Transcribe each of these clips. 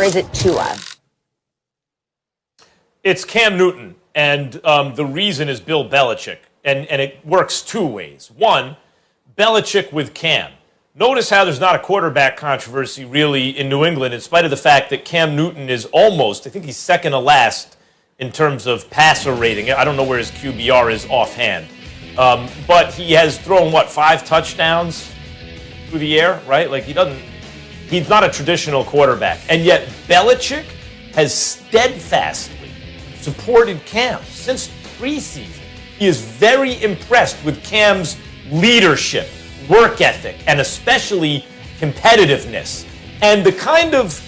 is it Tua? It's Cam Newton, and the reason is Bill Belichick, and it works two ways. One, Belichick with Cam. Notice how there's not a quarterback controversy really in New England, in spite of the fact that Cam Newton is almost, I think he's second to last in terms of passer rating. I don't know where his QBR is offhand. But he has thrown, 5 touchdowns through the air, right? Like, he's not a traditional quarterback. And yet Belichick has steadfastly supported Cam since preseason. He is very impressed with Cam's leadership, work ethic, and especially competitiveness. And the kind of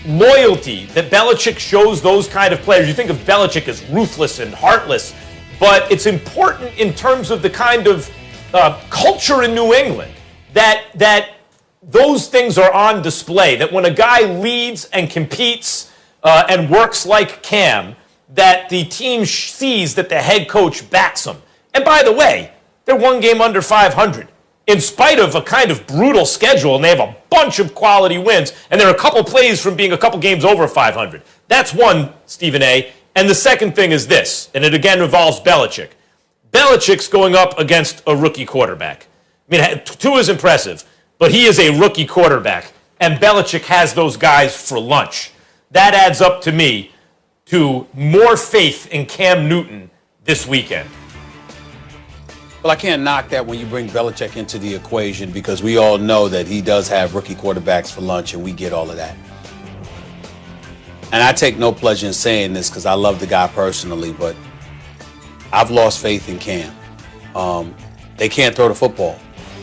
loyalty that Belichick shows those kind of players. You think of Belichick as ruthless and heartless, but it's important in terms of the kind of culture in New England that those things are on display, that when a guy leads and competes and works like Cam, that the team sees that the head coach backs him. And by the way, they're one game under 500, in spite of a kind of brutal schedule, and they have a bunch of quality wins, and they're a couple plays from being a couple games over 500. That's one, Stephen A. And the second thing is this, and it again involves Belichick. Belichick's going up against a rookie quarterback. I mean, Tua is impressive, but he is a rookie quarterback, and Belichick has those guys for lunch. That adds up to me to more faith in Cam Newton this weekend. Well, I can't knock that when you bring Belichick into the equation, because we all know that he does have rookie quarterbacks for lunch, and we get all of that. And I take no pleasure in saying this because I love the guy personally, but I've lost faith in Cam. They can't throw the football.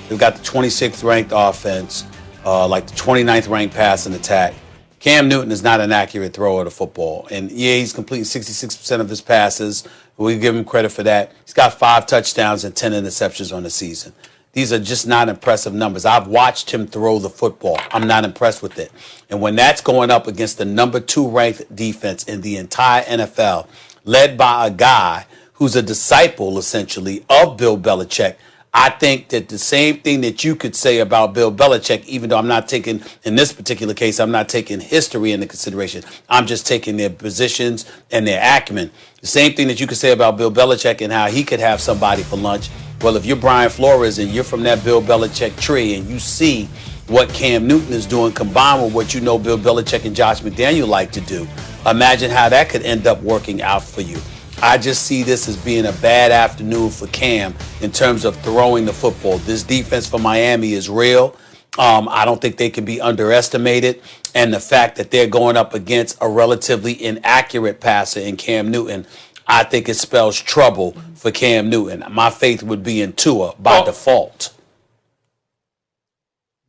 They've got the 26th ranked offense, like the 29th ranked passing attack. Cam Newton is not an accurate thrower of the football. And yeah, he's completing 66% of his passes. We give him credit for that. He's got 5 touchdowns and 10 interceptions on the season. These are just not impressive numbers. I've watched him throw the football. I'm not impressed with it. And when that's going up against the number 2 ranked defense in the entire NFL, led by a guy who's a disciple, essentially, of Bill Belichick, I think that the same thing that you could say about Bill Belichick, even though I'm not taking, in this particular case, I'm not taking history into consideration. I'm just taking their positions and their acumen. The same thing that you could say about Bill Belichick and how he could have somebody for lunch. Well, if you're Brian Flores and you're from that Bill Belichick tree and you see what Cam Newton is doing combined with what you know Bill Belichick and Josh McDaniel like to do, imagine how that could end up working out for you. I just see this as being a bad afternoon for Cam in terms of throwing the football. This defense for Miami is real. I don't think they can be underestimated. And the fact that they're going up against a relatively inaccurate passer in Cam Newton, I think it spells trouble for Cam Newton. My faith would be in Tua by default.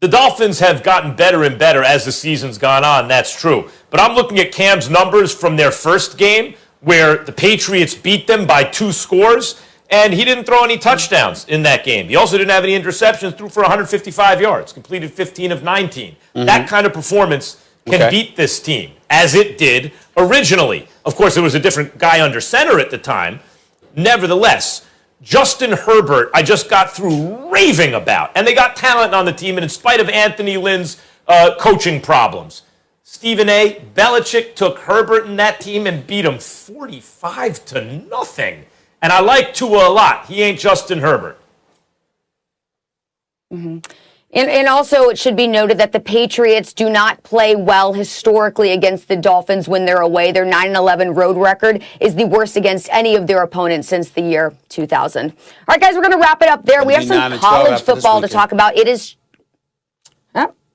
The Dolphins have gotten better and better as the season's gone on, that's true. But I'm looking at Cam's numbers from their first game, where the Patriots beat them by 2 scores, and he didn't throw any touchdowns in that game. He also didn't have any interceptions, threw for 155 yards, completed 15 of 19. That kind of performance can beat this team, as it did originally. Of course, there was a different guy under center at the time. Nevertheless, Justin Herbert, I just got through raving about, and they got talent on the team, and in spite of Anthony Lynn's coaching problems. Stephen A., Belichick took Herbert and that team and beat him 45-0. And I like Tua a lot. He ain't Justin Herbert. And also, it should be noted that the Patriots do not play well historically against the Dolphins when they're away. Their 9-11 road record is the worst against any of their opponents since the year 2000. All right, guys, we're going to wrap it up there. We have some college football to talk about. It is...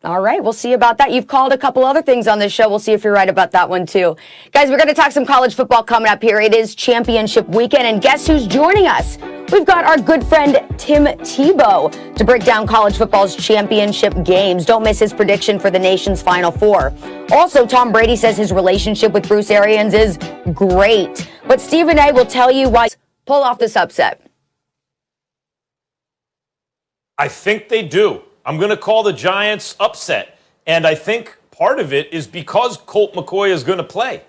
All right, we'll see about that. You've called a couple other things on this show. We'll see if you're right about that one, too. Guys, we're going to talk some college football coming up here. It is championship weekend, and guess who's joining us? We've got our good friend Tim Tebow to break down college football's championship games. Don't miss his prediction for the nation's Final Four. Also, Tom Brady says his relationship with Bruce Arians is great. But Stephen A. will tell you why pull off this upset. I think they do. I'm going to call the Giants upset. And I think part of it is because Colt McCoy is going to play.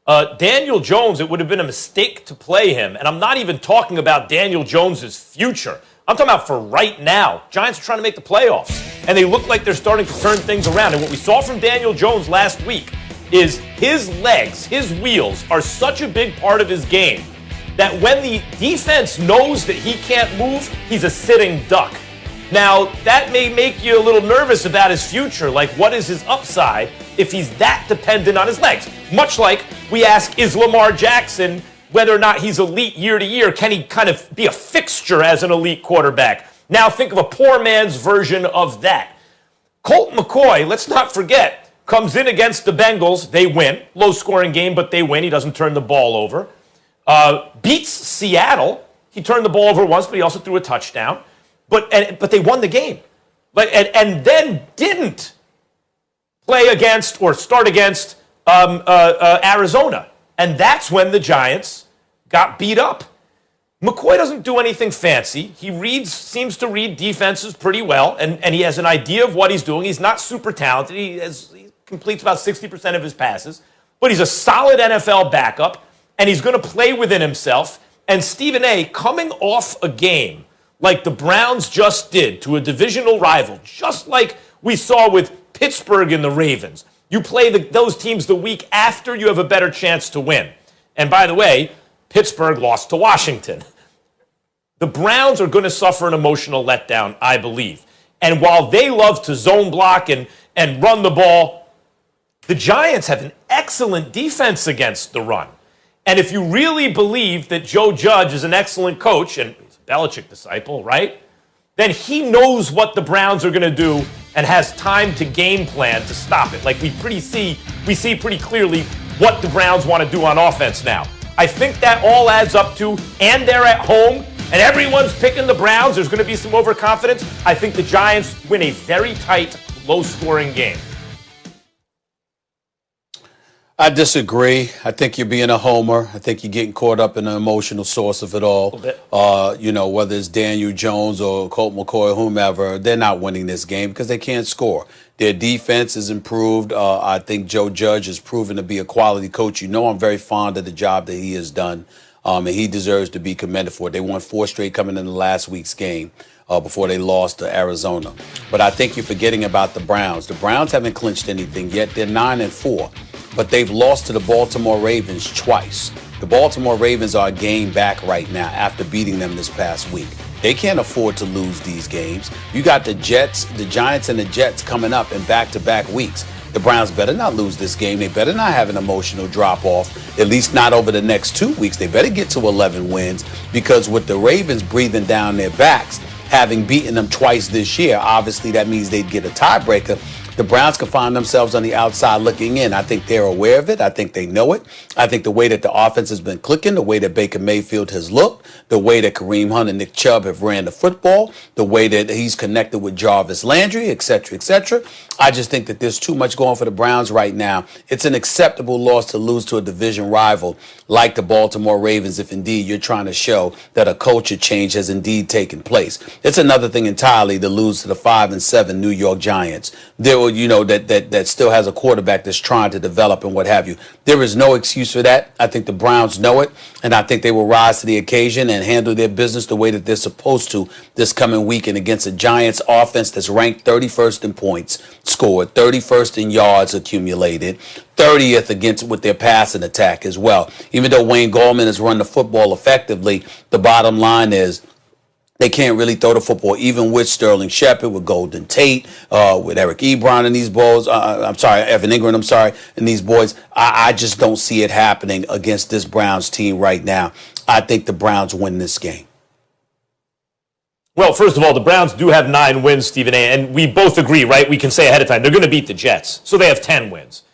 Daniel Jones, it would have been a mistake to play him. And I'm not even talking about Daniel Jones' future. I'm talking about for right now. Giants are trying to make the playoffs. And they look like they're starting to turn things around. And what we saw from Daniel Jones last week is his legs, his wheels are such a big part of his game that when the defense knows that he can't move, he's a sitting duck. Now, that may make you a little nervous about his future. Like, what is his upside if he's that dependent on his legs? Much like we ask, is Lamar Jackson whether or not he's elite year to year? Can he kind of be a fixture as an elite quarterback? Now, think of a poor man's version of that. Colt McCoy, let's not forget, comes in against the Bengals. They win. Low-scoring game, but they win. He doesn't turn the ball over. Beats Seattle. He turned the ball over once, but he also threw a touchdown. But they won the game. And then didn't play against or start against Arizona. And that's when the Giants got beat up. McCoy doesn't do anything fancy. He seems to read defenses pretty well, and he has an idea of what he's doing. He's not super talented. He completes about 60% of his passes. But he's a solid NFL backup, and he's going to play within himself. And Stephen A., coming off a game like the Browns just did to a divisional rival, just like we saw with Pittsburgh and the Ravens. You play those teams the week after you have a better chance to win. And by the way, Pittsburgh lost to Washington. The Browns are going to suffer an emotional letdown, I believe. And while they love to zone block and run the ball, the Giants have an excellent defense against the run. And if you really believe that Joe Judge is an excellent coach, and he's a Belichick disciple, right? Then he knows what the Browns are going to do and has time to game plan to stop it. Like we see pretty clearly what the Browns want to do on offense now. I think that all adds up to, and they're at home, and everyone's picking the Browns. There's going to be some overconfidence. I think the Giants win a very tight, low-scoring game. I disagree. I think you're being a homer. I think you're getting caught up in the emotional source of it all. Whether it's Daniel Jones or Colt McCoy or whomever, they're not winning this game because they can't score. Their defense is improved. I think Joe Judge has proven to be a quality coach. I'm very fond of the job that he has done, and he deserves to be commended for it. They won 4 straight coming into last week's game before they lost to Arizona. But I think you're forgetting about the Browns. The Browns haven't clinched anything yet. They're 9-4. But they've lost to the Baltimore Ravens twice. The Baltimore Ravens are a game back right now after beating them this past week. They can't afford to lose these games. You got the Giants and the Jets coming up in back-to-back weeks. The Browns better not lose this game. They better not have an emotional drop-off, at least not over the next 2 weeks. They better get to 11 wins because with the Ravens breathing down their backs, having beaten them twice this year, obviously that means they'd get a tiebreaker. The Browns can find themselves on the outside looking in. I think they're aware of it. I think they know it. I think the way that the offense has been clicking, the way that Baker Mayfield has looked, the way that Kareem Hunt and Nick Chubb have ran the football, the way that he's connected with Jarvis Landry, et cetera, et cetera. I just think that there's too much going for the Browns right now. It's an acceptable loss to lose to a division rival like the Baltimore Ravens if indeed you're trying to show that a culture change has indeed taken place. It's another thing entirely to lose to the 5-7 New York Giants. That still has a quarterback that's trying to develop and what have you. There is no excuse for that. I think the Browns know it, and I think they will rise to the occasion and handle their business the way that they're supposed to this coming weekend against a Giants offense that's ranked 31st in points scored, 31st in yards accumulated, 30th with their passing attack as well. Even though Wayne Gallman has run the football effectively, the bottom line is they can't really throw the football, even with Sterling Shepard, with Golden Tate, with Eric Ebron and these boys. Evan Ingram, and these boys. I just don't see it happening against this Browns team right now. I think the Browns win this game. Well, first of all, the Browns do have 9 wins, Stephen A., and we both agree, right? We can say ahead of time they're going to beat the Jets, so they have 10 wins.